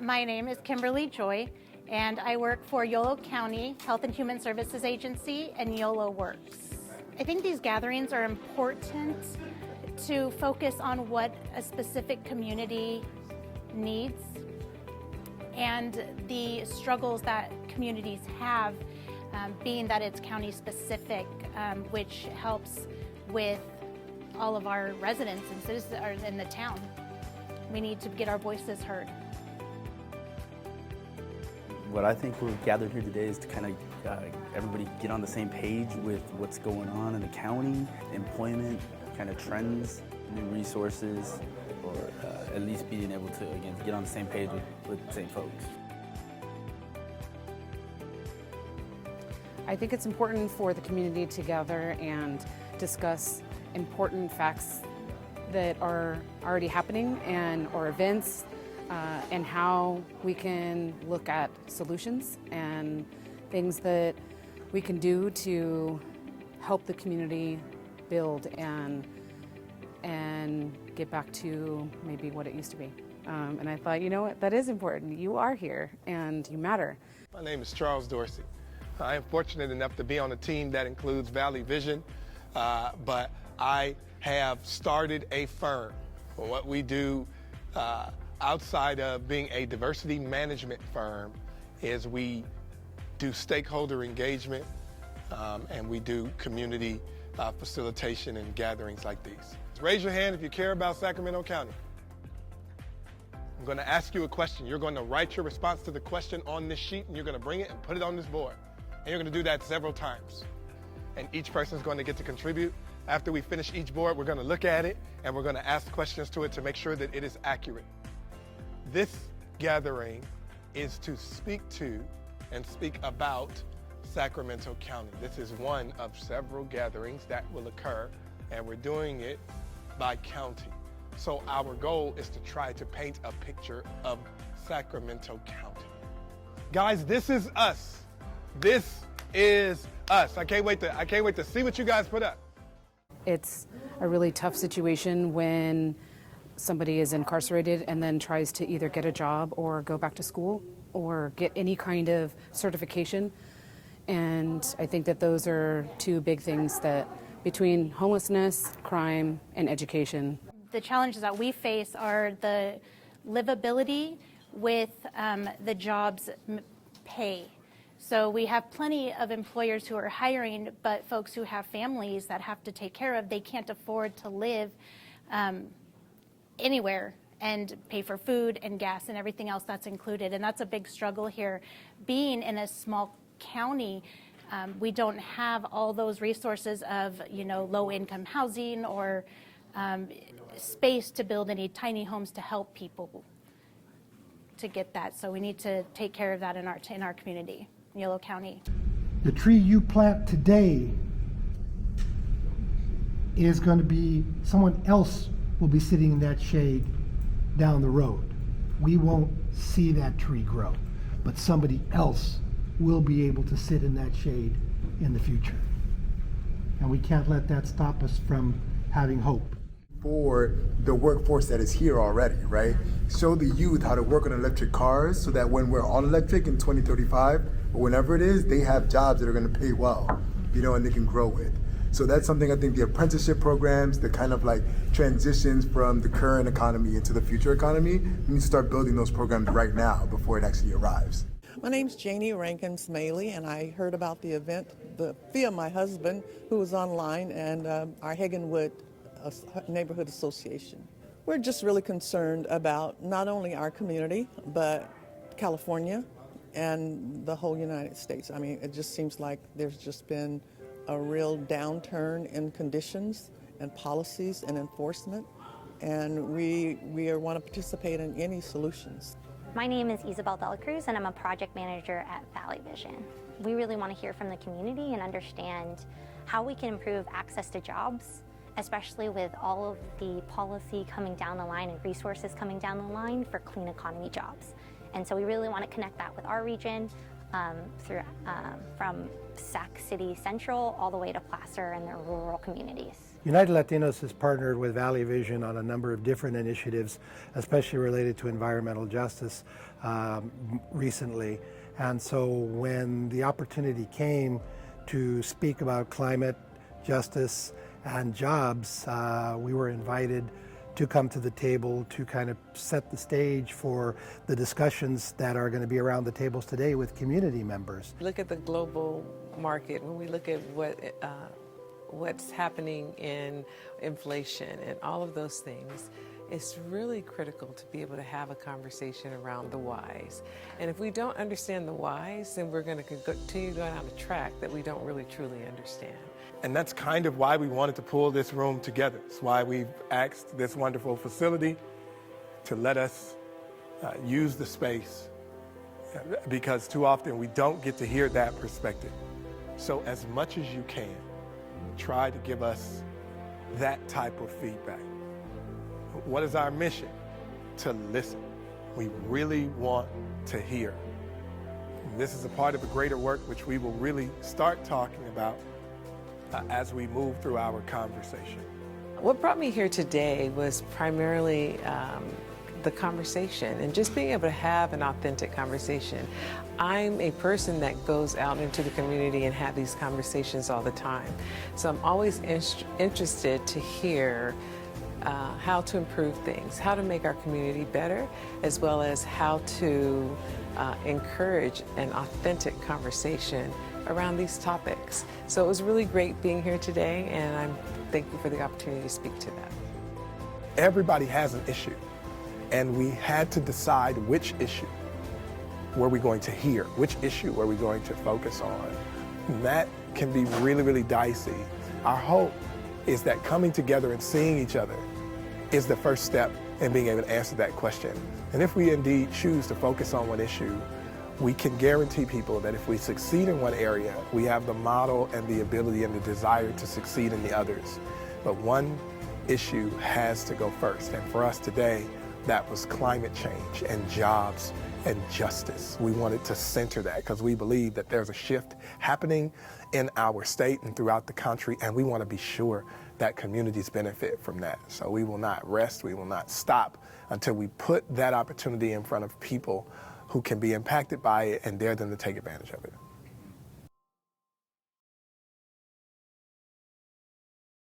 My name is Kimberly Joy, and I work for Yolo County Health and Human Services Agency and Yolo Works. I think these gatherings are important to focus on what a specific community needs and the struggles that communities have, being that it's county specific, which helps with all of our residents and citizens in the town. We need to get our voices heard. What I think we're gathered here today is to kind of everybody get on the same page with what's going on in the county, employment, kind of trends, new resources, or at least being able to, again, get on the same page with the same folks. I think it's important for the community to gather and discuss important facts that are already happening or events, and how we can look at solutions and things that we can do to help the community build and get back to maybe what it used to be. And I thought, you know what, that is important. You are here and you matter. My name is Charles Dorsey. I am fortunate enough to be on a team that includes Valley Vision, but I have started a firm. What we do outside of being a diversity management firm is we do stakeholder engagement and we do community facilitation and gatherings like these. Raise your hand if you care about Sacramento County. I'm going to ask you a question. You're going to write your response to the question on this sheet and you're going to bring it and put it on this board. And you're going to do that several times. And each person is going to get to contribute. After we finish each board, we're going to look at it and we're going to ask questions to it to make sure that it is accurate. This gathering is to speak to and speak about Sacramento County. This is one of several gatherings that will occur, and we're doing it by county. So our goal is to try to paint a picture of Sacramento County. Guys, this is us. This is us. I can't wait to see what you guys put up. It's a really tough situation when somebody is incarcerated and then tries to either get a job or go back to school or get any kind of certification. And I think that those are two big things that between homelessness, crime, and education. The challenges that we face are the livability with the job's pay. So we have plenty of employers who are hiring, but folks who have families that have to take care of, they can't afford to live anywhere and pay for food and gas and everything else that's included. And that's a big struggle here. Being in a small county, we don't have all those resources of, low-income housing or space to build any tiny homes to help people to get that. So we need to take care of that in our community, in Yolo County. The tree you plant today is going to be, someone else will be sitting in that shade down the road. We won't see that tree grow, but somebody else will be able to sit in that shade in the future. And we can't let that stop us from having hope. For the workforce that is here already, right? Show the youth how to work on electric cars so that when we're on electric in 2035 or whenever it is, they have jobs that are going to pay well, and they can grow with. So that's something I think the apprenticeship programs, the kind of like transitions from the current economy into the future economy, we need to start building those programs right now before it actually arrives. My name's Janie Rankin-Smaley, and I heard about the event via my husband, who was online, and our Hagenwood Neighborhood Association. We're just really concerned about not only our community, but California and the whole United States. I mean, it just seems like there's just been a real downturn in conditions and policies and enforcement, and we want to participate in any solutions. My name is Isabel Dela Cruz, and I'm a project manager at Valley Vision. We really want to hear from the community and understand how we can improve access to jobs, especially with all of the policy coming down the line and resources coming down the line for clean economy jobs. And so we really want to connect that with our region, from Sac City Central all the way to Placer and their rural communities. United Latinos has partnered with Valley Vision on a number of different initiatives, especially related to environmental justice recently. And so when the opportunity came to speak about climate justice and jobs, we were invited to come to the table to kind of set the stage for the discussions that are going to be around the tables today with community members. Look at the global market, when we look at what's happening in inflation and all of those things, it's really critical to be able to have a conversation around the whys. And if we don't understand the whys, then we're going to continue going down a track that we don't really truly understand. And that's kind of why we wanted to pull this room together. It's why we've asked this wonderful facility to let us use the space, because too often we don't get to hear that perspective. So as much as you can, try to give us that type of feedback. What is our mission? To listen. We really want to hear. And this is a part of a greater work which we will really start talking about as we move through our conversation. What brought me here today was primarily the conversation and just being able to have an authentic conversation. I'm a person that goes out into the community and have these conversations all the time. So I'm always interested to hear how to improve things, how to make our community better, as well as how to encourage an authentic conversation around these topics. So it was really great being here today, and I'm thankful for the opportunity to speak to that. Everybody has an issue, and we had to decide which issue were we going to hear, which issue were we going to focus on. And that can be really, really dicey. Our hope is that coming together and seeing each other is the first step in being able to answer that question. And if we indeed choose to focus on one issue, we can guarantee people that if we succeed in one area, we have the model and the ability and the desire to succeed in the others. But one issue has to go first. And for us today, that was climate change and jobs and justice. We wanted to center that because we believe that there's a shift happening in our state and throughout the country, and we want to be sure that communities benefit from that. So we will not rest, we will not stop until we put that opportunity in front of people who can be impacted by it and dare them to take advantage of it.